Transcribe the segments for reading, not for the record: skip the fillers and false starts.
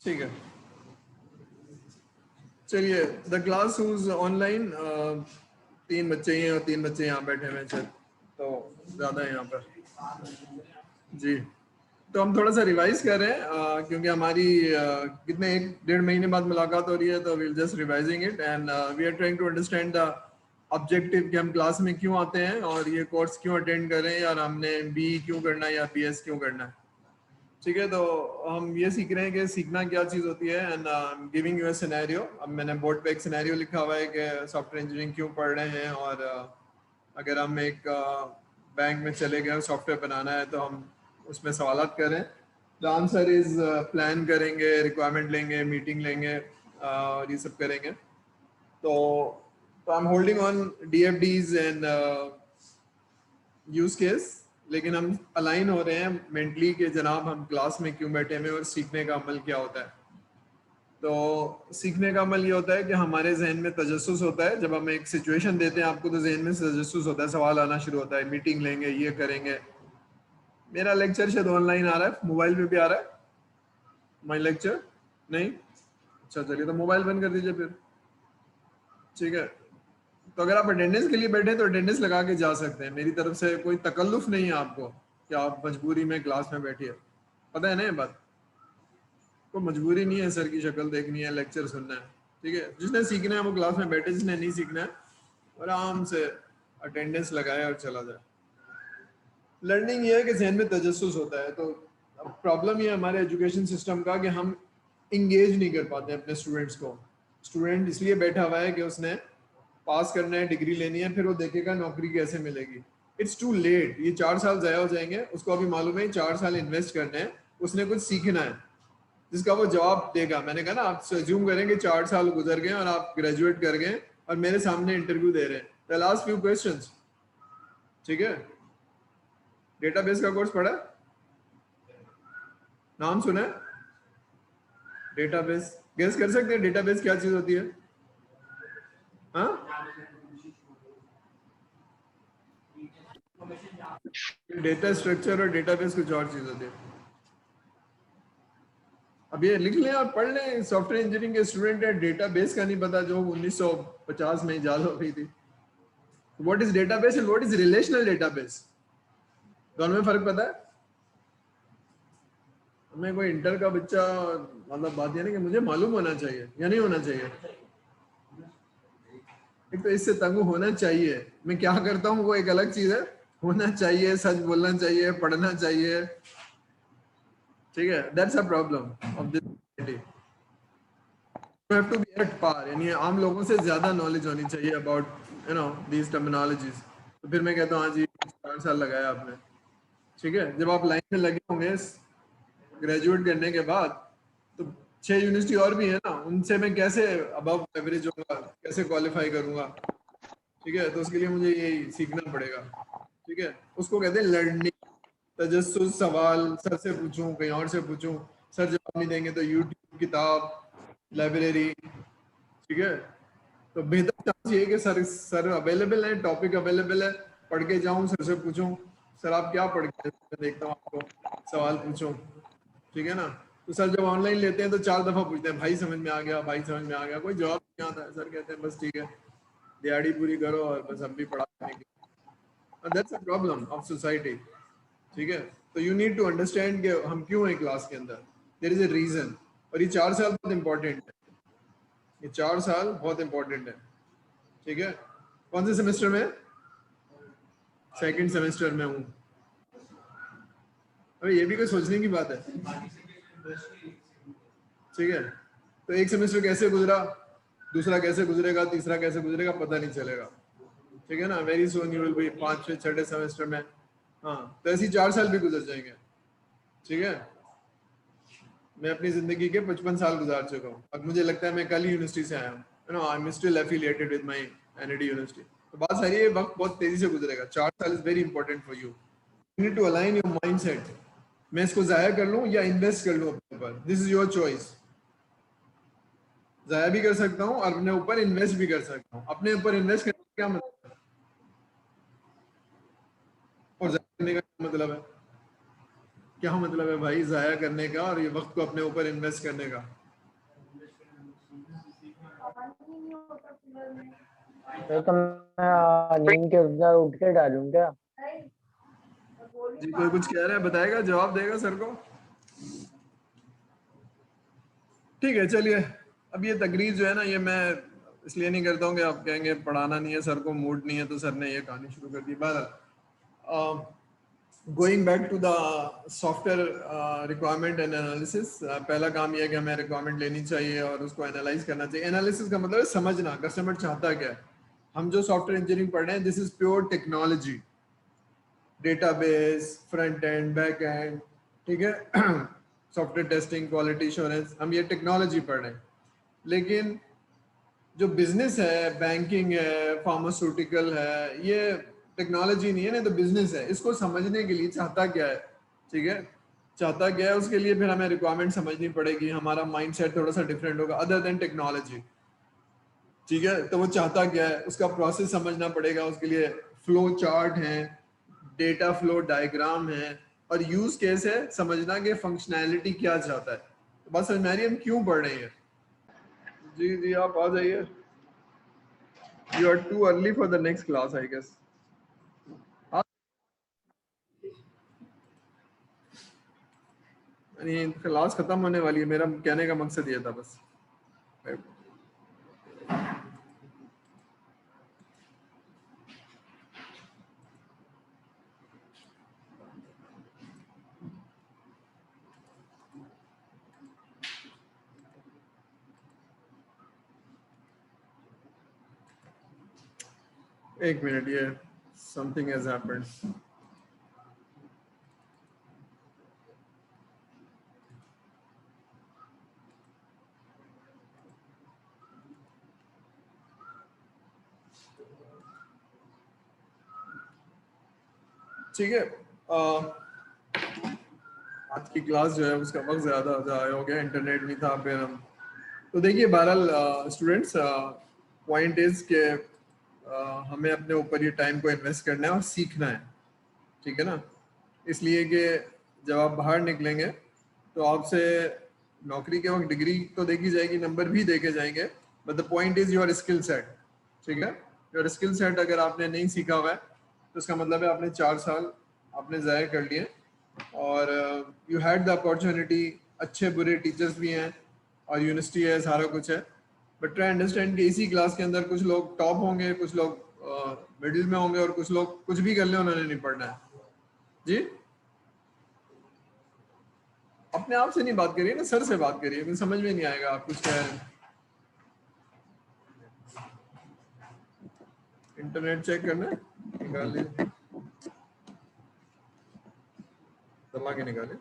ठीक है, चलिए। द क्लास हुज ऑनलाइन, 3 बच्चे ही हैं और 3 बच्चे यहाँ बैठे हुए हैं, तो ज़्यादा है यहाँ पर। जी, तो हम थोड़ा सा रिवाइज कर रहे हैं, क्योंकि हमारी कितने 1-1.5 महीने बाद मुलाकात हो रही है, तो we'll just revising it and we are trying to understand the objective कि हम क्लास में क्यों आते हैं और ये कोर्स क्यों अटेंड कर रहे हैं, और हमने बी क्यों करना है या BS क्यों करना है। ठीक है, तो हम ये सीख रहे हैं कि सीखना क्या चीज़ होती है and giving you a scenario. अब मैंने बोर्ड पे एक सिनेरियो लिखा हुआ है कि सॉफ्टवेयर इंजीनियरिंग क्यों पढ़ रहे हैं, और अगर हम एक बैंक में चले गए सॉफ्टवेयर बनाना है तो हम उसमें सवालात करें। द आंसर इज प्लान करेंगे, रिक्वायरमेंट लेंगे, मीटिंग लेंगे, और ये सब करेंगे। तो I am holding on DFDs and use case, लेकिन हम अलाइन हो रहे हैं मेंटली कि जनाब हम क्लास में क्यों बैठे हुए और सीखने का अमल क्या होता है। तो सीखने का अमल ये होता है कि हमारे जहन में तजस्सुस होता है। जब हम एक सिचुएशन देते हैं आपको तो जहन में तजस्सुस होता है, सवाल आना शुरू होता है, मीटिंग लेंगे, ये करेंगे। मेरा लेक्चर शायद ऑनलाइन आ रहा है, मोबाइल पे भी आ रहा है माई लेक्चर? नहीं? अच्छा, चलिए तो मोबाइल बंद कर दीजिए फिर। ठीक है, तो अगर आप अटेंडेंस के लिए बैठे तो अटेंडेंस लगा के जा सकते हैं। मेरी तरफ से कोई तकल्लुफ नहीं है आपको कि आप मजबूरी में क्लास में बैठिए। पता है ना ये बात? कोई मजबूरी नहीं है सर की शक्ल देखनी है, लेक्चर सुनना है। ठीक है, जिसने सीखना है वो क्लास में बैठे, जिसने नहीं सीखना है आराम से अटेंडेंस लगाए और चला जाए। लर्निंग ये है कि जहन में तजस्सुस होता है। तो अब प्रॉब्लम ये है हमारे एजुकेशन सिस्टम का कि हम इंगेज नहीं कर पाते अपने स्टूडेंट्स को। स्टूडेंट इसलिए बैठा हुआ है कि उसने पास करना है, डिग्री लेनी है, फिर वो देखेगा नौकरी कैसे मिलेगी। इट्स टू लेट, ये 4 साल ज़ाया हो जाएंगे। उसको अभी मालूम है 4 साल इन्वेस्ट करने हैं, उसने कुछ सीखना है जिसका वो जवाब देगा। मैंने कहा ना, आप अज्यूम करेंगे 4 साल गुजर गए और आप ग्रेजुएट कर गए और मेरे सामने इंटरव्यू दे रहे हैं। द लास्ट फ्यू क्वेश्चंस, ठीक है। डेटाबेस का कोर्स पढ़ा? नाम सुना है? डेटाबेस गेस कर सकते हैं डेटाबेस क्या चीज होती है? हाँ, डेटा स्ट्रक्चर और डेटाबेस कुछ और चीज होती है। अब ये लिख लें और पढ़ लें, सॉफ्टवेयर इंजीनियरिंग के स्टूडेंट है, डेटाबेस का नहीं पता जो 1950 में इजाद हो गई थी। What is database and what is relational database, दोनों में फर्क पता है? हमें कोई इंटर का बच्चा, मतलब बात ये नहीं कि मुझे मालूम होना चाहिए या नहीं होना चाहिए। एक तो इससे तंग होना चाहिए, मैं क्या करता हूँ वो एक अलग चीज है। होना चाहिए, सच बोलना चाहिए, पढ़ना चाहिए। ठीक है, that's a problem of this society. You have to be at par, यानी आम लोगों से ज्यादा नॉलेज होनी चाहिए अबाउट दीज टर्मिनोलॉजीज। तो फिर मैं कहता हूँ हाँ जी 4 साल लगाया आपने। ठीक है, जब आप लाइन में लगे होंगे ग्रेजुएट करने के बाद, तो 6 यूनिवर्सिटी और भी है ना, उनसे मैं कैसे अबव एवरेज होगा, कैसे क्वालिफाई करूंगा? ठीक है, तो उसके लिए मुझे यही सीखना पड़ेगा। ठीक है, उसको कहते हैं लर्निंग। तजस्सुस, सवाल सर से पूछूं, कहीं और से पूछूं, सर जवाब नहीं देंगे तो यूट्यूब, किताब, लाइब्रेरी। ठीक है, तो बेहतर चांस ये है कि सर अवेलेबल है, टॉपिक अवेलेबल है, पढ़ के जाऊं, सर से पूछूं, सर आप क्या पढ़ के, मैं देखता हूँ आपको, सवाल पूछूं। ठीक है ना, तो सर जब ऑनलाइन लेते हैं तो 4 दफा पूछते हैं, भाई समझ में आ गया, भाई समझ में आ गया, कोई जवाब नहीं आता है। सर कहते हैं बस ठीक है, दिहाड़ी पूरी करो और बस हम भी पढ़ा देंगे। That's a problem of society. ठीक है, तो यू नीड टू अंडरस्टैंड कि हम क्यों हैं क्लास के अंदर, देयर इज अ रीजन। और ये 4 साल बहुत इंपॉर्टेंट है, ये 4 साल बहुत इंपॉर्टेंट है। ठीक है, कौन से सेमेस्टर में? सेकंड सेमेस्टर में हूँ। अरे ये भी कोई सोचने की बात है। ठीक है, तो एक सेमेस्टर कैसे गुजरा, दूसरा कैसे गुजरेगा, तीसरा कैसे गुजरेगा, पता नहीं चलेगा। ठीक है ना, very soon you will be 5वें 6ठे सेमेस्टर में। हाँ, तो ऐसे 4 साल भी गुजर जाएंगे। ठीक है, मैं अपनी जिंदगी के 55 साल गुजार चुका हूँ। अब मुझे लगता है मैं कल ही यूनिवर्सिटी से आया हूँ, you know, I am still affiliated with my NED university. तो बात सारी है, वक्त बहुत तेजी से गुजरेगा। 4 साल is very important for you. You need to align your mindset. मैं इसको जाया कर लूँ या इन्वेस्ट कर लूँ अपने ऊपर, दिस इज योर चॉइस। जाया भी कर सकता हूँ और अपने ऊपर इन्वेस्ट भी कर सकता हूँ। अपने ऊपर इन्वेस्ट करने का क्या मतलब है और जाया करने का क्या मतलब है? क्या मतलब है भाई जाया करने का और ये वक्त को अपने ऊपर इन्वेस्ट करने का? तो मैं नींद के अंदर उठ के डालूं क्या? जी कोई कुछ कह रहा है, बताएगा, जवाब देगा सर को? ठीक है चलिए। अब ये तकरीर जो है ना, ये मैं इसलिए नहीं करता हूँ कि आप कहेंगे पढ़ाना नहीं है सर को, मूड नहीं है, तो सर ने ये कहानी शुरू कर दी। बहरहाल going back to the software requirement and analysis, पहला काम यह है कि हमें रिक्वायरमेंट लेनी चाहिए और उसको एनालाइज करना चाहिए। एनालिसिस का मतलब है समझना कस्टमर चाहता क्या है। हम जो सॉफ्टवेयर इंजीनियरिंग पढ़ रहे हैं, this is pure technology, database, front end, back and, ठीक है, सॉफ्टवेयर टेस्टिंग, क्वालिटी एश्योरेंस, हम ये टेक्नोलॉजी पढ़ रहे हैं। लेकिन जो बिजनेस है, बैंकिंग है, फार्मास्यूटिकल है, ये टेक्नोलॉजी नहीं है, नहीं तो बिजनेस है। इसको समझने के लिए चाहता क्या है, ठीक है, चाहता क्या है, उसके लिए फिर हमें रिक्वायरमेंट समझनी पड़ेगी। हमारा माइंडसेट थोड़ा सा डिफरेंट होगा अदर देन टेक्नोलॉजी, ठीक है। तो वो चाहता क्या है, उसका प्रोसेस समझना पड़ेगा। उसके लिए फ्लो चार्ट है, डेटा फ्लो डायग्राम है, और यूज केस है समझना कि फंक्शनैलिटी क्या चाहता है। तो बस समझ में आ रही है हम क्यों पढ़ रहे हैं। जी जी आप आ जाइए। You are too early for the next class, I guess. यानी क्लास खत्म होने वाली है, मेरा कहने का मकसद ये था बस। एक मिनट, ये something has happened. ठीक है, आज की क्लास जो है उसका वक्त ज़्यादा ज़ाया हो गया, इंटरनेट नहीं था। फिर हम तो देखिए, बहरहाल स्टूडेंट्स, पॉइंट इज के हमें अपने ऊपर ये टाइम को इन्वेस्ट करना है और सीखना है, ठीक है ना। इसलिए कि जब आप बाहर निकलेंगे तो आपसे नौकरी के वक्त डिग्री तो देखी जाएगी, नंबर भी देखे जाएंगे, but the point is your skill set, ठीक है। योर स्किल सेट अगर आपने नहीं सीखा हुआ है तो इसका मतलब है आपने 4 साल आपने ज़ाया कर लिए। और यू हैड द अपॉर्चुनिटी, अच्छे बुरे टीचर्स भी हैं और यूनिवर्सिटी है, सारा कुछ है, बट ट्राई अंडरस्टैंड कि इसी क्लास के अंदर कुछ लोग टॉप होंगे, कुछ लोग मिडिल में होंगे, और कुछ लोग कुछ भी कर ले, उन्होंने नहीं पढ़ना है। जी अपने आप से नहीं बात करिए ना, सर से बात करिए, मुझे समझ में नहीं आएगा आप कुछ कह रहे हैं। इंटरनेट चेक करना है, निकाल लीजिए, दबा के निकाले।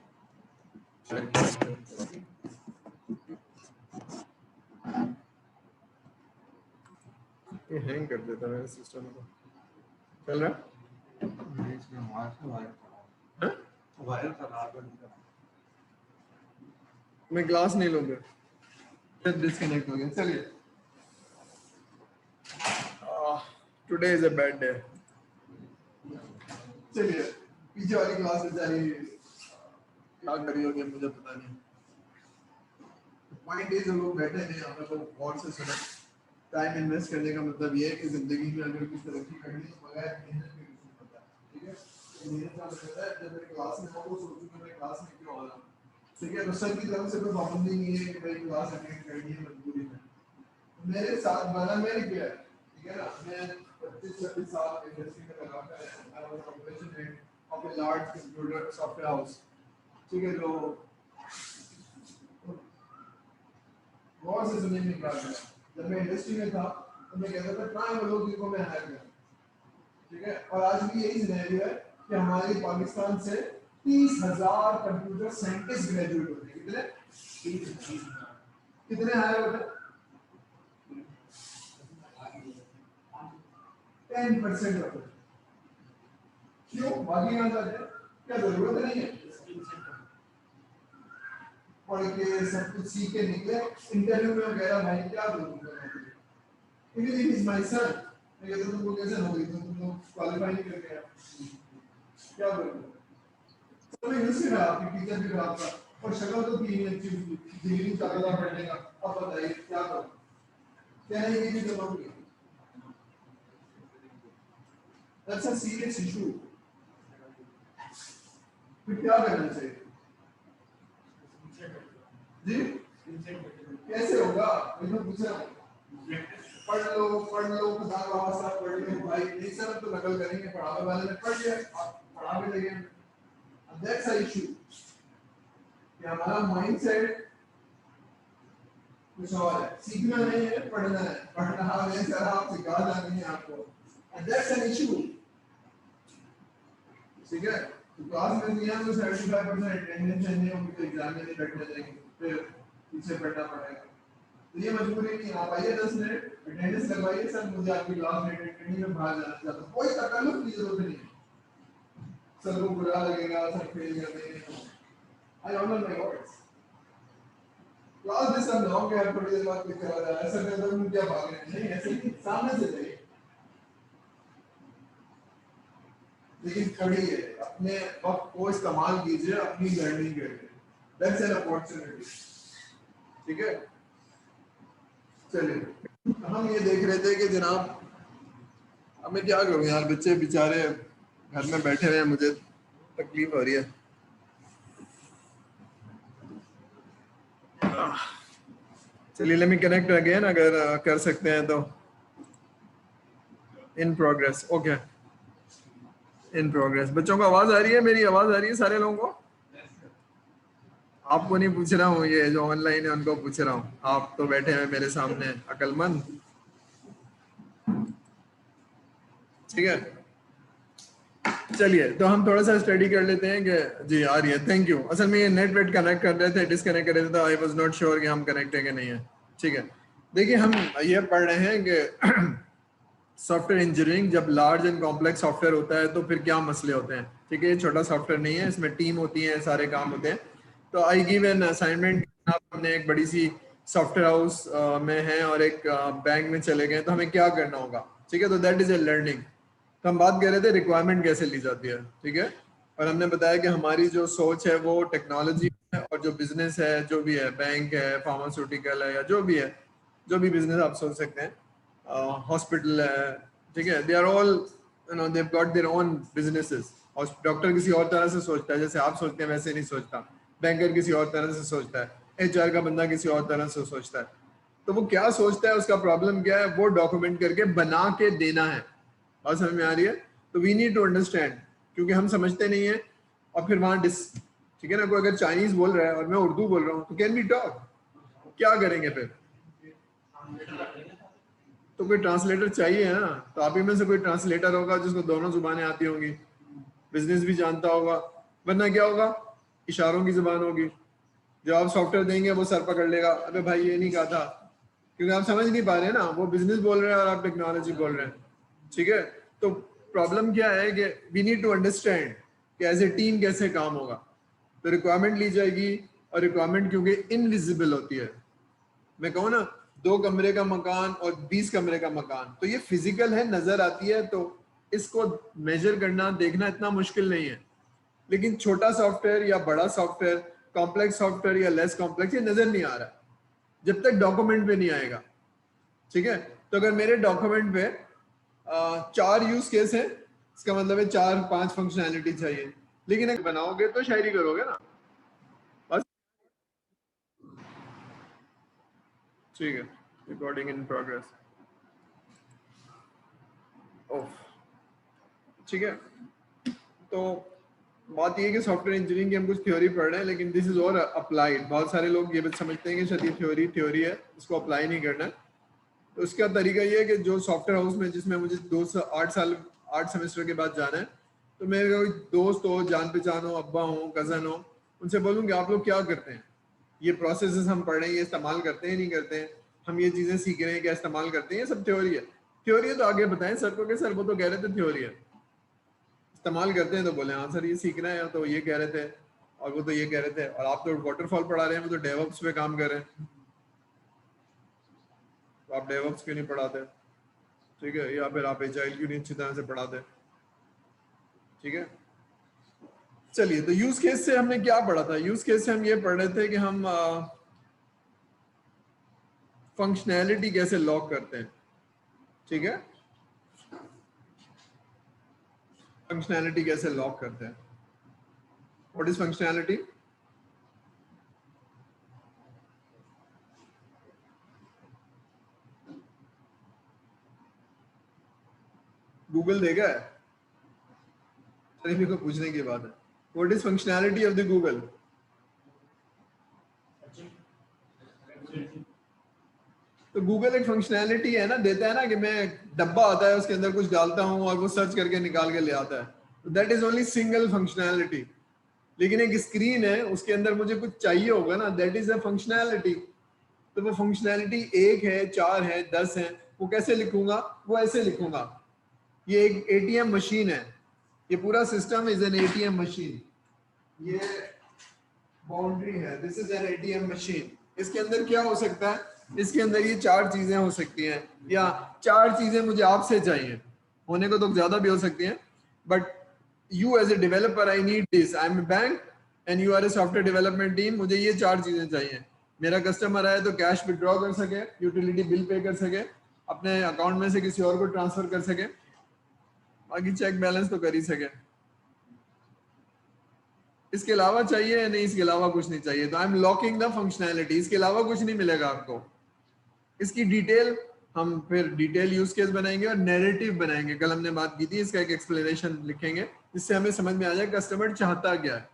ये हैंग कर देता है मेरे सिस्टम को। चल रहा है, वायर का मैं क्लास नहीं लूंगा, डिस्कनेक्ट हो गया। चलिए, today is a bad day. चलिए, पीछे वाली क्लास में जारी क्या करी होगी मुझे पता नहीं। पॉइंट इज, लोग बैठे हैं यहाँ पर, लोग गौर से सुने। टाइम इन्वेस्ट करने का मतलब ये है कि जिंदगी में अगर कुछ तरक्की करनी है बगैर मेहनत के कुछ नहीं पता, ठीक है। मेहनत का मतलब है जब मैं क्लास में हूँ तो सोचूंगा मैं क्लास में क्यों आ रहा हूँ, ठीक है। तो सर की तरफ से कोई पाबंदी नहीं है कि भाई क्लास अटेंड करनी है मजबूरी में। मेरे साथ बना मैंने किया है, ठीक है ना। मैं 25-26 साल इंडस्ट्री में लगा कर I was operation head of a large computer software house, ठीक है। जो गौर से सुनने में क्या है, जब मैं इंडस्ट्री में था तो मैं कहता था कहाँ वो लोग जिनको मैं हायर करूं, ठीक है। और आज भी यही सिनेरियो है कि हमारे पाकिस्तान से 30,000 कंप्यूटर साइंटिस्ट ग्रेजुएट होते हैं। कितने? 30,000। कितने हायर होते हैं? 10% होते हैं। क्यों? बाकी कहाँ जाते हैं? क्या जरूरत नहीं है? पढ़ के सब कुछ सीख के निकले, इंटरव्यू में वगैरह भाई क्या बोलूंगा मैं, इज माय सन, मैं कहता तुमको कैसे नौकरी, तुम क्वालीफाई नहीं करके आए, क्या बोलूं। सब यूज है, आपकी टीचर भी खराब था और शक्ल तो थी नहीं अच्छी, डिग्री चाहता था पढ़ने का। अब बताइए क्या करूं, क्या नहीं की थी जरूरत नहीं। That's a serious issue. फिर क्या करना चाहिए जी? कैसे होगा, मैं तो पूछ रहा हूँ। पढ़ लो खुदा का वास्ता पढ़ लो भाई, नहीं सर तो नकल करेंगे, पढ़ावे वाले ने पढ़ लिया, आप पढ़ा भी लेंगे। दैट्स अ इशू कि हमारा माइंडसेट कुछ और है, सीखना नहीं है पढ़ना है, पढ़ना है सर आप सिखा जानी है आपको, दैट्स एन इशू। ठीक है, तो क्लास में दिया तो 75% अटेंडेंस नहीं होगी तो एग्जाम में नहीं बैठने देंगे, फिर पीछे पढ़ना पड़ेगा। तो ये मजबूरी नहीं, आप आइए 10 मिनट अटेंडेंस लगवाइए, सर मुझे आपकी क्लास में अटेंड करनी है, बाहर जाना चाहता हूँ, कोई तकल्लुफ की जरूरत नहीं है। सर को बुरा लगेगा, सर फेल कर देंगे, I honour my words. Class disturb ना हो कि हर थोड़ी देर बाद कुछ चला जाए, ऐसा करते हुए क्या भाग रहे हैं, नहीं ऐसे नहीं, सामने से जाइए। लेकिन खड़ी है, अपने वक्त को इस्तेमाल कीजिए अपनी लर्निंग के लिए, दैट्स एन अपॉर्चुनिटी। ठीक है, चलिए हम ये देख रहे थे कि जनाब अब मैं क्या करूं यार, बच्चे बेचारे घर में बैठे हुए हैं, मुझे तकलीफ हो रही है। चलिए लेट मी कनेक्ट अगेन, अगर कर सकते हैं तो। In progress, okay in progress. बच्चों को आवाज आ रही है, मेरी आवाज आ रही है सारे लोगों को? आपको नहीं पूछ रहा हूँ, ये जो ऑनलाइन है उनको पूछ रहा हूँ, आप तो बैठे हैं मेरे सामने अकलमंद। ठीक है, चलिए तो हम थोड़ा सा स्टडी कर लेते हैं कि जी आ रही है, थैंक यू। असल में ये नेट वेट कनेक्ट कर रहे थे, डिसकनेक्ट कर रहे थे, तो आई वाज नॉट श्योर कि हम कनेक्ट है कि नहीं है। ठीक है, देखिए हम ये पढ़ रहे हैं कि सॉफ्टवेयर इंजीनियरिंग जब लार्ज एंड कॉम्प्लेक्स सॉफ्टवेयर होता है तो फिर क्या मसले होते हैं। ठीक है, ये छोटा सॉफ्टवेयर नहीं है, इसमें टीम होती है, सारे काम होते हैं। तो आई गिव एन असाइनमेंट, हमने एक बड़ी सी सॉफ्टवेयर हाउस में है और एक बैंक में चले गए, तो हमें क्या करना होगा। ठीक है, तो दैट इज ए लर्निंग। तो हम बात कर रहे थे रिक्वायरमेंट कैसे ली जाती है। ठीक है, और हमने बताया कि हमारी जो सोच है वो टेक्नोलॉजी है, और जो बिजनेस है, जो भी है, बैंक है, फार्मास्यूटिकल है, या जो भी है, जो भी बिजनेस आप सोच सकते हैं, हॉस्पिटल है। ठीक है, they are all you know they got their own businesses. और डॉक्टर किसी और तरह से सोचता है, जैसे आप सोचते हैं वैसे नहीं सोचता। बैंकर किसी और तरह से सोचता है, एचआर का बंदा किसी और तरह से सोचता है। तो वो क्या सोचता है, उसका प्रॉब्लम क्या है, वो डॉक्यूमेंट करके बना के देना है। बात समझ में आ रही है? तो वी नीड टू अंडरस्टैंड, क्योंकि हम समझते नहीं है। और फिर वहां ठीक है ना, कोई अगर चाइनीज बोल रहा है और मैं उर्दू बोल रहा हूँ तो कैन वी टॉक, क्या करेंगे फिर? तो कोई ट्रांसलेटर चाहिए ना, तो आप ही में से कोई ट्रांसलेटर होगा जिसको दोनों जुबानें आती होंगी, बिजनेस भी जानता होगा, वरना क्या होगा, इशारों की जुबान होगी। जब आप सॉफ्टवेयर देंगे वो सर पकड़ लेगा, अबे भाई ये नहीं कहा था, क्योंकि आप समझ नहीं पा रहे हैं ना, वो बिजनेस बोल रहे हैं और आप टेक्नोलॉजी बोल रहे हैं। ठीक है, तो प्रॉब्लम क्या है कि वी नीड टू अंडरस्टैंड कि एज ए टीम कैसे काम होगा। तो रिक्वायरमेंट ली जाएगी, और रिक्वायरमेंट क्योंकि इनविजिबल होती है, मैं कहूँ ना 2 कमरे का मकान और 20 कमरे का मकान, तो ये फिजिकल है, नजर आती है, तो इसको मेजर करना, देखना इतना मुश्किल नहीं है। लेकिन छोटा सॉफ्टवेयर या बड़ा सॉफ्टवेयर, कॉम्प्लेक्स सॉफ्टवेयर या लेस कॉम्प्लेक्स, ये नजर नहीं आ रहा जब तक डॉक्यूमेंट पे नहीं आएगा। ठीक है, तो अगर मेरे डॉक्यूमेंट पे 4 यूज केस है, इसका मतलब है 4-5 फंक्शनैलिटी चाहिए। लेकिन अगर बनाओगे तो शायरी करोगे ना, बस। ठीक है, रिकॉर्डिंग इन प्रोग्रेस। ओह, ठीक है, तो बात ये है कि सॉफ्टवेयर इंजीनियरिंग की हम कुछ थ्योरी पढ़ रहे हैं, लेकिन दिस इज और अप्लाइड। बहुत सारे लोग ये भी समझते हैं कि शायद ये थ्योरी है, इसको अप्लाई नहीं करना है। तो उसका तरीका ये है कि जो सॉफ्टवेयर हाउस में, जिसमें मुझे 8 साल 8 सेमेस्टर के बाद जाना है, तो मेरे कोई दोस्त हो, जान पहचान हो, अब्बा हो, कजन हो, उनसे बोलूँगी आप लोग क्या करते हैं, ये प्रोसेस हम पढ़ रहे हैं, ये इस्तेमाल करते हैं नहीं करते हैं, हम ये चीज़ें सीख रहे हैं क्या इस्तेमाल करते हैं, ये सब थ्योरी है। थ्योरी है तो आगे बताएं सर को कि सर वो तो कह रहे थे थ्योरी है, इस्तेमाल करते हैं तो बोले हाँ सर ये सीखना है, तो ये कह रहे थे और वो तो ये कह रहे थे, और आप तो वाटरफॉल पढ़ा रहे हैं, वो तो डेवऑप्स पे काम कर रहे हैं, तो आप डेवऑप्स क्यों नहीं पढ़ाते? ठीक है, या फिर आप एजाइल क्यों नहीं अच्छी तरह से पढ़ाते? ठीक है, चलिए, तो यूज केस से हमने क्या पढ़ा था? यूज केस से हम ये पढ़ रहे थे कि हम फंक्शनैलिटी कैसे लॉक करते हैं, ठीक है? फंक्शनैलिटी कैसे लॉक करते हैं? What is functionality? गूगल देगा? चलिए, मेरे को पूछने की बात है, what is functionality of the Google? तो गूगल एक फंक्शनैलिटी है ना, देता है ना कि मैं डब्बा आता है उसके अंदर कुछ डालता हूँ और वो सर्च करके निकाल के ले आता है, तो that is only single functionality. लेकिन एक स्क्रीन है, उसके अंदर मुझे कुछ चाहिए होगा ना, दैट इज अ फंक्शनैलिटी। तो वो फंक्शनैलिटी 1 है, 4 है, 10 है, वो कैसे लिखूंगा? वो ऐसे लिखूंगा, ये एक एटीएम मशीन है, ये पूरा system is an ATM machine, ये बाउंड्री है, this is an ATM machine. इसके अंदर क्या हो सकता है? इसके अंदर ये 4 चीजें हो सकती हैं, या 4 चीजें मुझे आपसे चाहिए, होने को तो ज्यादा भी हो सकती हैं, but you as a developer I need this, I am a bank and you are a software development team, मुझे ये 4 चीजें चाहिए। मेरा कस्टमर आए तो कैश विड्रॉ कर सके, यूटिलिटी बिल पे कर सके, अपने अकाउंट में से किसी और को ट्रांसफर कर सके, बाकी चेक बैलेंस तो कर ही सके। इसके अलावा चाहिए या नहीं? इसके अलावा कुछ नहीं चाहिए, तो I M locking the functionality, इसके अलावा कुछ नहीं मिलेगा आपको। इसकी डिटेल हम फिर डिटेल यूज केस बनाएंगे और नैरेटिव बनाएंगे, कल हमने बात की थी, इसका एक एक्सप्लेनेशन लिखेंगे जिससे हमें समझ में आ जाए कस्टमर चाहता क्या है,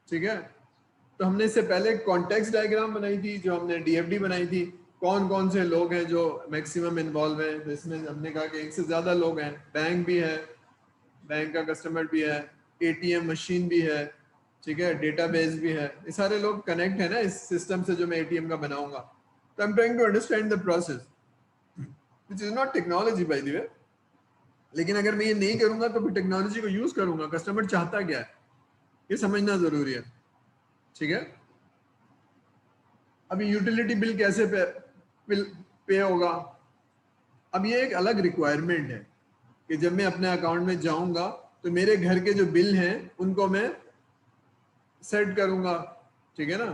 ठीक है? तो हमने इससे पहले कॉन्टेक्स्ट डायग्राम बनाई थी, जो हमने डीएफडी बनाई थी, कौन कौन से लोग हैं जो मैक्सिमम इन्वॉल्व हैं, तो इसमें हमने कहा कि 1 से ज्यादा लोग हैं, बैंक भी है, बैंक का कस्टमर भी है, एटीएम मशीन भी है, ठीक है, डेटाबेस भी है, ये सारे लोग कनेक्ट है ना इस सिस्टम से जो मैं एटीएम का बनाऊंगा। तो I am trying to understand the process which is not technology by the way, लेकिन अगर मैं ये नहीं करूंगा तो फिर टेक्नोलॉजी को यूज करूंगा, कस्टमर चाहता क्या है ये समझना जरूरी है, ठीक है? अभी यूटिलिटी बिल कैसे पे होगा? अब ये एक अलग रिक्वायरमेंट है कि जब मैं अपने अकाउंट में जाऊंगा तो मेरे घर के जो बिल हैं उनको मैं सेट करूंगा, ठीक है ना?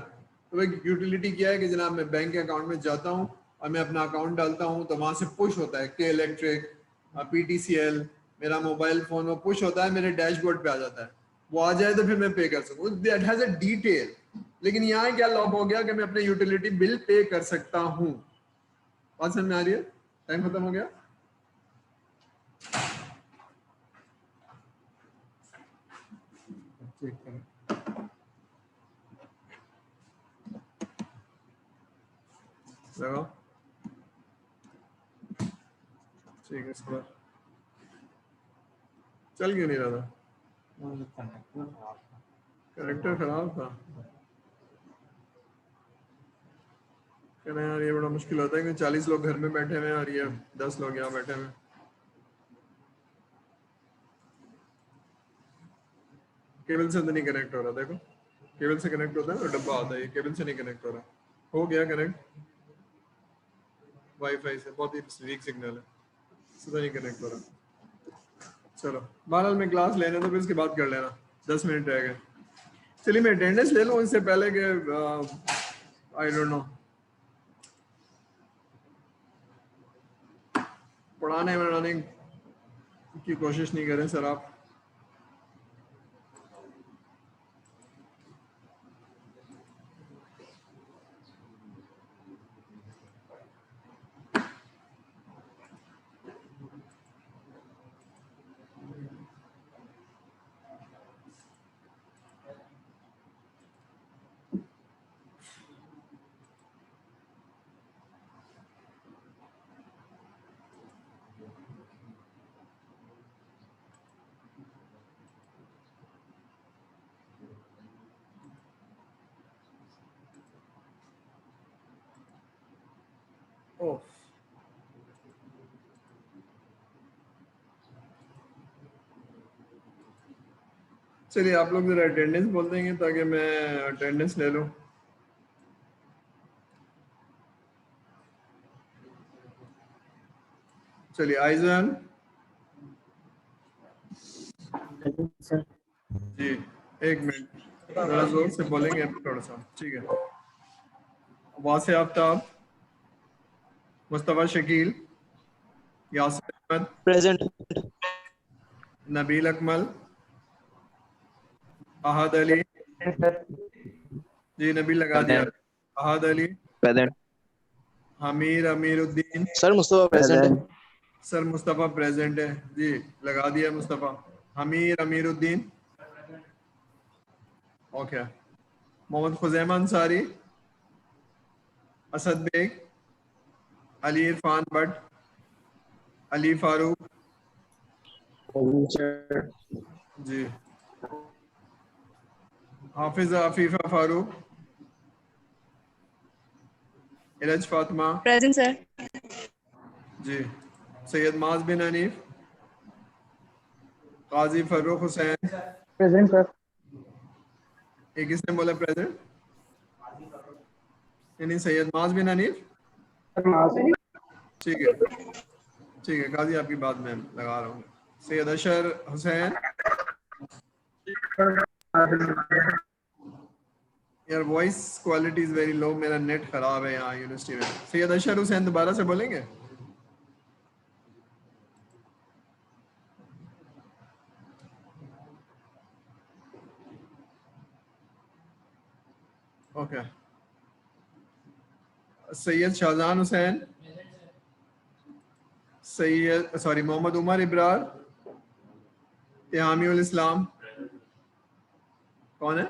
तो एक यूटिलिटी क्या है कि जनाब मैं बैंक के अकाउंट में जाता हूं और मैं अपना अकाउंट डालता हूं, तो वहां से पुश होता है के इलेक्ट्रिक, पीटीसीएल, मेरा मोबाइल फोन, वो पुश होता है मेरे डैशबोर्ड पे आ जाता है, वो आ जाए तो फिर मैं पे कर सकूं, दैट हैज अ डिटेल। लेकिन यहाँ क्या लॉक हो गया कि मैं अपने यूटिलिटी बिल पे कर सकता हूँ। बात समझ में आ रही है? टाइम खत्म हो गया? ठीक है, लगाओ, ठीक है। इसके बाद चल क्यों नहीं रहा था? कनेक्टर खराब था, कहना यार ये बड़ा मुश्किल होता है कि 40 लोग घर में बैठे हुए हैं और ये 10 लोग यहाँ बैठे हुए हैं। केबल से तो नहीं कनेक्ट हो रहा, देखो केबल से कनेक्ट होता है तो डब्बा आता है, ये केबल से नहीं कनेक्ट हो रहा। हो गया कनेक्ट वाईफाई से, बहुत ही वीक सिग्नल है, सीधा नहीं कनेक्ट हो रहा। चलो बहरहाल मैं क्लास लेने तो फिर उसके बाद कर लेना, 10 मिनट रह गए। चलिए मैं अटेंडेंस ले लूँ इससे पहले कि आई डोंट नो, पढ़ाने वढ़ाने की कोशिश नहीं करें सर आप। ओह चलिए आप लोग जरा अटेंडेंस बोल देंगे ताकि मैं अटेंडेंस ले लूँ। चलिए आइजन, सर जी एक मिनट, जरा जोर से बोलेंगे थोड़ा सा, ठीक है। वासे आफ्ताब, मुस्तफ़ा शकील, यासिर अहमद, प्रेजेंट। नबील अकमल, अहद अली, जी नबील लगा दिया, Ahad Ali, present. Hamir Amiruddin, sir Mustafa present. Sir Mustafa present है, जी लगा दिया मुस्तफ़ा। हमीर अमीरुद्दीन, ओके। मोहम्मद खुजैमा अंसारी, असद बेग, अली इरफान भट्ट, अली फारूक, जी हाफिजा अफीफा फारूक, इरज फातिमा, प्रेजेंट सर। जी सैयद माज बिन हनीफ, काजी फर्रुख हुसैन, प्रेजेंट सर। एक किसने बोला प्रेजेंट, यानी सैयद माज बिन हनीफ, ठीक है ठीक है, काजी आपकी बात मैं लगा रहा हूँ। सैयद अशर हुसैन, यार voice quality is very low, मेरा नेट खराब है यहाँ यूनिवर्सिटी में। सैयद अशर हुसैन, दोबारा से बोलेंगे? ओके। सैयद शाहजहान हुसैन, सैयद सॉरी मोहम्मद उमर इब्रार, इहामी उल इस्लाम, कौन है?